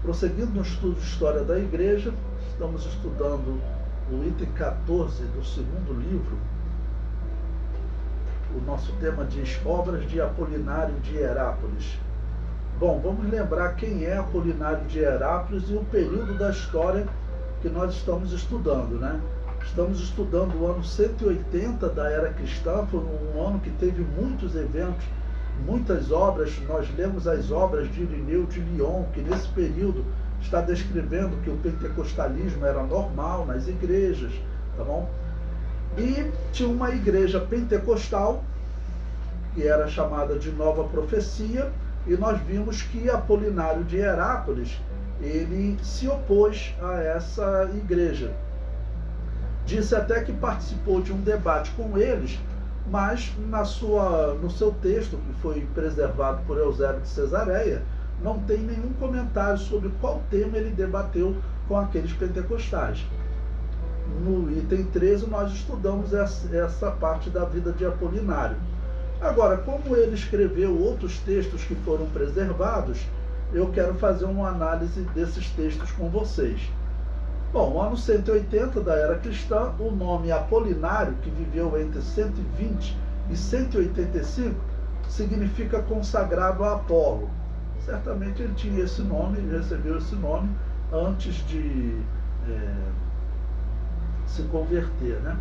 Prosseguindo no estudo de História da Igreja, estamos estudando o item 14 do segundo livro. O nosso tema diz Obras de Apolinário de Herápolis. Bom, vamos lembrar quem é Apolinário de Herápolis e o período da história que nós estamos estudando, né? Estamos estudando o ano 180 da era cristã, foi um ano que teve muitos eventos, muitas obras. Nós lemos as obras de Irineu de Lyon, que nesse período está descrevendo que o pentecostalismo era normal nas igrejas, tá bom? E tinha uma igreja pentecostal, que era chamada de Nova Profecia, e nós vimos que Apolinário de Herápolis, ele se opôs a essa igreja. Disse até que participou de um debate com eles, mas no seu texto, que foi preservado por Eusébio de Cesareia, não tem nenhum comentário sobre qual tema ele debateu com aqueles pentecostais. No item 13 nós estudamos essa parte da vida de Apolinário. Agora, como ele escreveu outros textos que foram preservados, eu quero fazer uma análise desses textos com vocês. Bom, no ano 180 da era cristã, o nome Apolinário, que viveu entre 120 e 185, significa consagrado a Apolo. Certamente ele tinha esse nome, ele recebeu esse nome antes de se converter, né?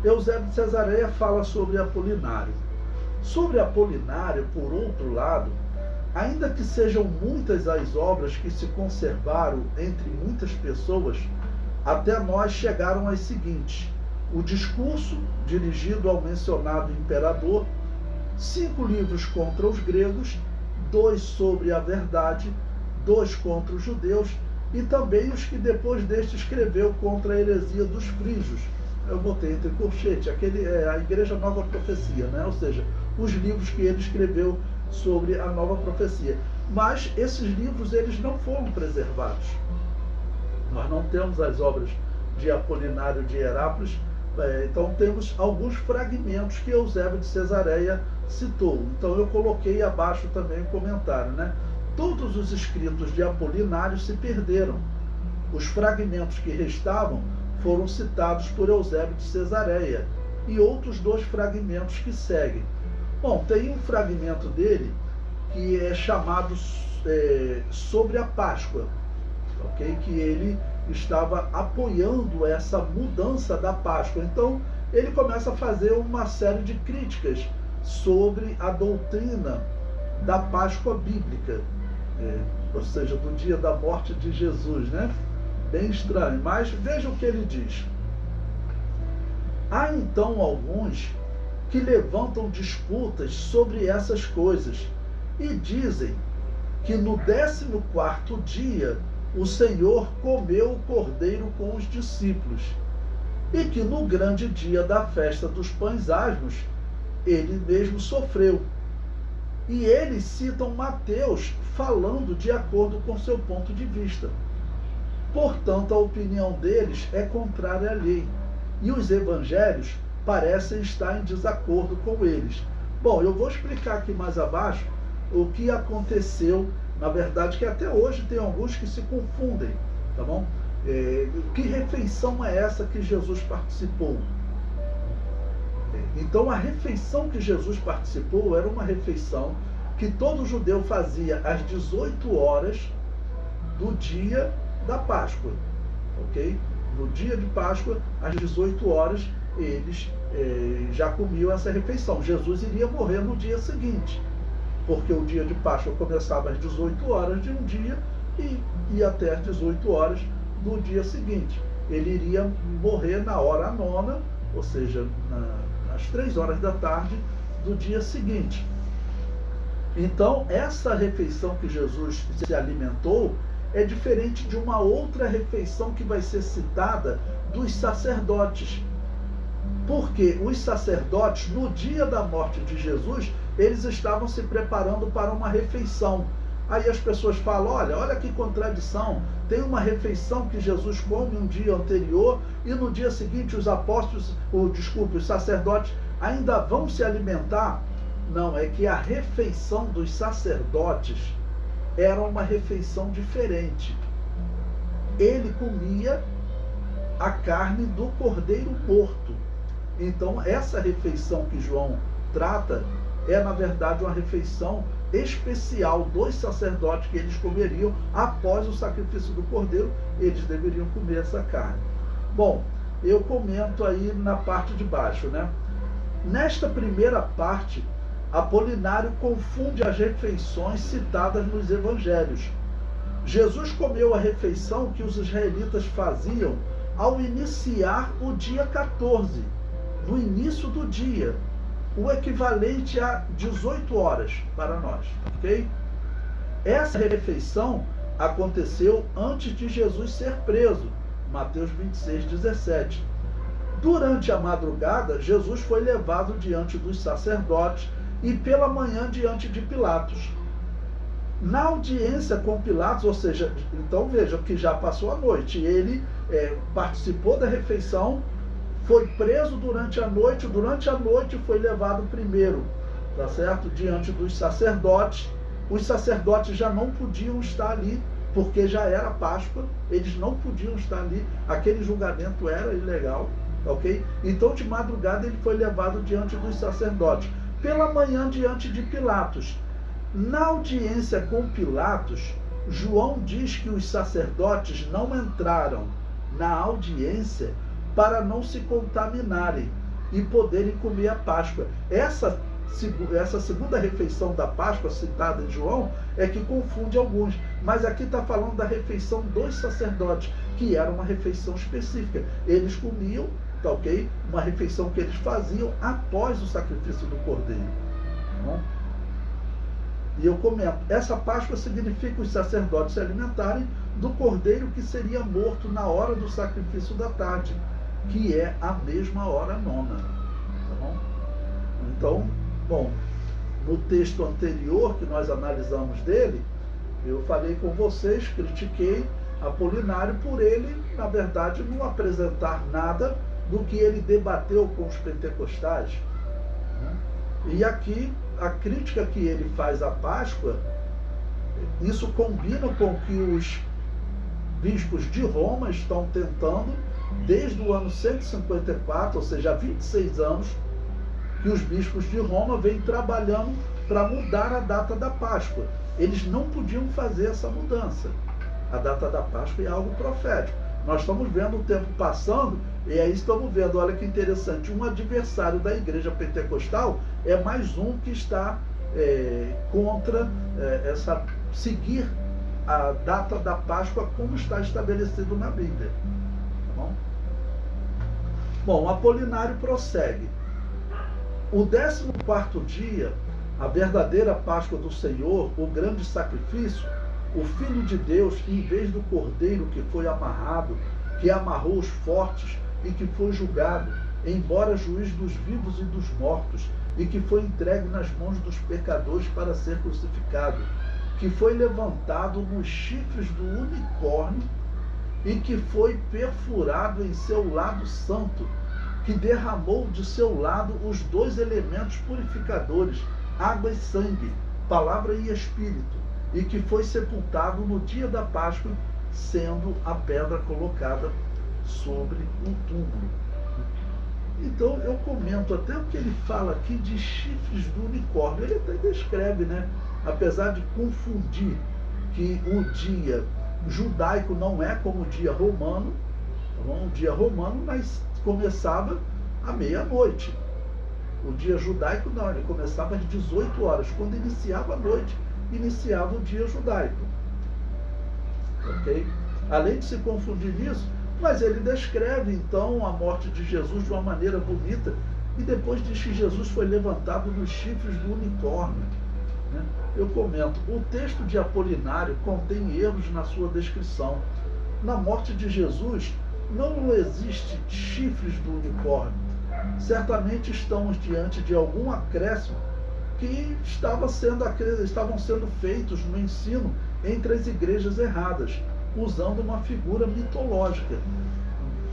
Eusébio de Cesareia fala sobre Apolinário. Sobre Apolinário, por outro lado, ainda que sejam muitas as obras que se conservaram entre muitas pessoas, até nós chegaram as seguintes: o discurso dirigido ao mencionado imperador, 5 livros contra os gregos, 2 sobre a verdade, 2 contra os judeus, e também os que depois deste escreveu contra a heresia dos frígios. Eu botei entre colchete, a Igreja Nova Profecia, né? Ou seja, os livros que ele escreveu sobre a Nova Profecia. Mas esses livros eles não foram preservados. Nós não temos as obras de Apolinário de Herápolis, então temos alguns fragmentos que Eusébio de Cesareia citou. Então eu coloquei abaixo também o comentário, né? Todos os escritos de Apolinário se perderam. Os fragmentos que restavam foram citados por Eusébio de Cesareia e outros 2 fragmentos que seguem. Bom, tem um fragmento dele que é chamado sobre a Páscoa, ok? Que ele estava apoiando essa mudança da Páscoa. Então, ele começa a fazer uma série de críticas sobre a doutrina da Páscoa bíblica, ou seja, do dia da morte de Jesus, né? Bem estranho, mas veja o que ele diz. Há então alguns que levantam disputas sobre essas coisas e dizem que no 14º dia o Senhor comeu o cordeiro com os discípulos e que no grande dia da festa dos pães asmos ele mesmo sofreu. E eles citam Mateus falando de acordo com seu ponto de vista. Portanto, a opinião deles é contrária à lei e os evangelhos parecem estar em desacordo com eles. Bom, eu vou explicar aqui mais abaixo o que aconteceu, na verdade, que até hoje tem alguns que se confundem, tá bom? Que refeição é essa que Jesus participou? Então, a refeição que Jesus participou era uma refeição que todo judeu fazia às 18 horas do dia da Páscoa, ok? No dia de Páscoa, às 18 horas, eles já comiam essa refeição. Jesus iria morrer no dia seguinte, porque o dia de Páscoa começava às 18 horas de um dia e ia até às 18 horas do dia seguinte. Ele iria morrer na hora 9ª, ou seja, às 3 horas da tarde do dia seguinte. Então, essa refeição que Jesus se alimentou é diferente de uma outra refeição que vai ser citada dos sacerdotes. Porque os sacerdotes, no dia da morte de Jesus, eles estavam se preparando para uma refeição. Aí as pessoas falam, olha que contradição, tem uma refeição que Jesus come um dia anterior e no dia seguinte os os sacerdotes ainda vão se alimentar. Não, é que a refeição dos sacerdotes era uma refeição diferente. Ele comia a carne do cordeiro morto. Então, essa refeição que João trata é, na verdade, uma refeição especial dos sacerdotes que eles comeriam após o sacrifício do cordeiro. Eles deveriam comer essa carne. Bom, eu comento aí na parte de baixo, né? Nesta primeira parte, Apolinário confunde as refeições citadas nos evangelhos. Jesus comeu a refeição que os israelitas faziam ao iniciar o dia 14, no início do dia, o equivalente a 18 horas para nós, ok? Essa refeição aconteceu antes de Jesus ser preso, Mateus 26, 17. Durante a madrugada, Jesus foi levado diante dos sacerdotes e pela manhã diante de Pilatos. Na audiência com Pilatos, ou seja, então vejam que já passou a noite, ele participou da refeição, foi preso durante a noite foi levado primeiro, tá certo? Diante dos sacerdotes. Os sacerdotes já não podiam estar ali, porque já era Páscoa, eles não podiam estar ali, aquele julgamento era ilegal, ok? Então de madrugada ele foi levado diante dos sacerdotes, pela manhã diante de Pilatos. Na audiência com Pilatos, João diz que os sacerdotes não entraram na audiência para não se contaminarem e poderem comer a Páscoa. Essa segunda refeição da Páscoa, citada em João, é que confunde alguns. Mas aqui está falando da refeição dos sacerdotes, que era uma refeição específica. Eles comiam, tá ok? Uma refeição que eles faziam após o sacrifício do cordeiro. Tá bom? E eu comento, essa Páscoa significa os sacerdotes se alimentarem do cordeiro que seria morto na hora do sacrifício da tarde, que é a mesma hora nona. Tá bom? Então, bom, no texto anterior que nós analisamos dele, eu falei com vocês, critiquei Apolinário por ele, na verdade, não apresentar nada do que ele debateu com os pentecostais. E aqui, a crítica que ele faz à Páscoa, isso combina com o que os bispos de Roma estão tentando desde o ano 154, ou seja, há 26 anos, que os bispos de Roma vêm trabalhando para mudar a data da Páscoa. Eles não podiam fazer essa mudança. A data da Páscoa é algo profético. Nós estamos vendo o tempo passando e aí estamos vendo, olha que interessante, um adversário da igreja pentecostal é mais um que está contra seguir a data da Páscoa como está estabelecido na Bíblia. Tá bom? Bom, Apolinário prossegue. O 14º dia, a verdadeira Páscoa do Senhor, o grande sacrifício, o Filho de Deus, em vez do cordeiro que foi amarrado, que amarrou os fortes e que foi julgado, embora juiz dos vivos e dos mortos, e que foi entregue nas mãos dos pecadores para ser crucificado, que foi levantado nos chifres do unicórnio e que foi perfurado em seu lado santo, que derramou de seu lado os dois elementos purificadores, água e sangue, palavra e espírito, e que foi sepultado no dia da Páscoa, sendo a pedra colocada sobre um túmulo. Então eu comento até o que ele fala aqui de chifres do unicórnio. Ele até descreve, né? Apesar de confundir que o dia judaico não é como o dia romano, tá bom? O dia romano começava à meia-noite. O dia judaico não, ele começava às 18 horas. Quando iniciava a noite, iniciava o dia judaico. Ok? Além de se confundir nisso, mas ele descreve então a morte de Jesus de uma maneira bonita e depois diz que Jesus foi levantado nos chifres do unicórnio. Né? Eu comento, o texto de Apolinário contém erros na sua descrição. Na morte de Jesus não existe chifres do unicórnio. Certamente estamos diante de algum acréscimo que estavam sendo feitos no ensino entre as igrejas erradas, usando uma figura mitológica.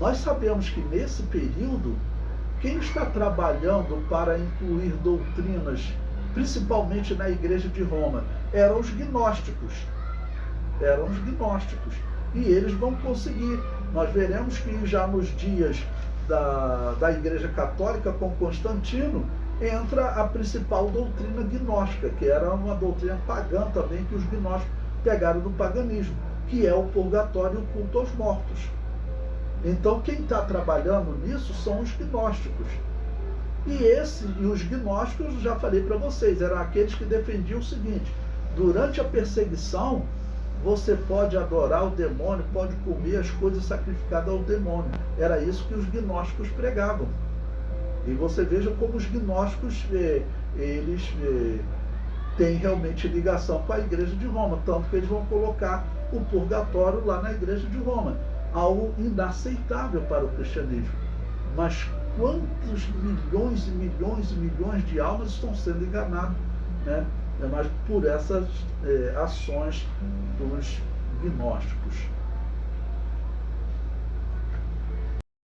Nós sabemos que nesse período, quem está trabalhando para incluir doutrinas principalmente na igreja de Roma, eram os gnósticos. Eram os gnósticos. E eles vão conseguir. Nós veremos que já nos dias da Igreja Católica com Constantino, entra a principal doutrina gnóstica, que era uma doutrina pagã também, que os gnósticos pegaram do paganismo, que é o purgatório e o culto aos mortos. Então quem está trabalhando nisso são os gnósticos. E os gnósticos, já falei para vocês, eram aqueles que defendiam o seguinte: durante a perseguição, você pode adorar o demônio, pode comer as coisas sacrificadas ao demônio. Era isso que os gnósticos pregavam. E você veja como os gnósticos, eles têm realmente ligação com a igreja de Roma, tanto que eles vão colocar o purgatório lá na igreja de Roma. Algo inaceitável para o cristianismo. Mas quantos milhões e milhões e milhões de almas estão sendo enganados, mas por essas ações dos gnósticos.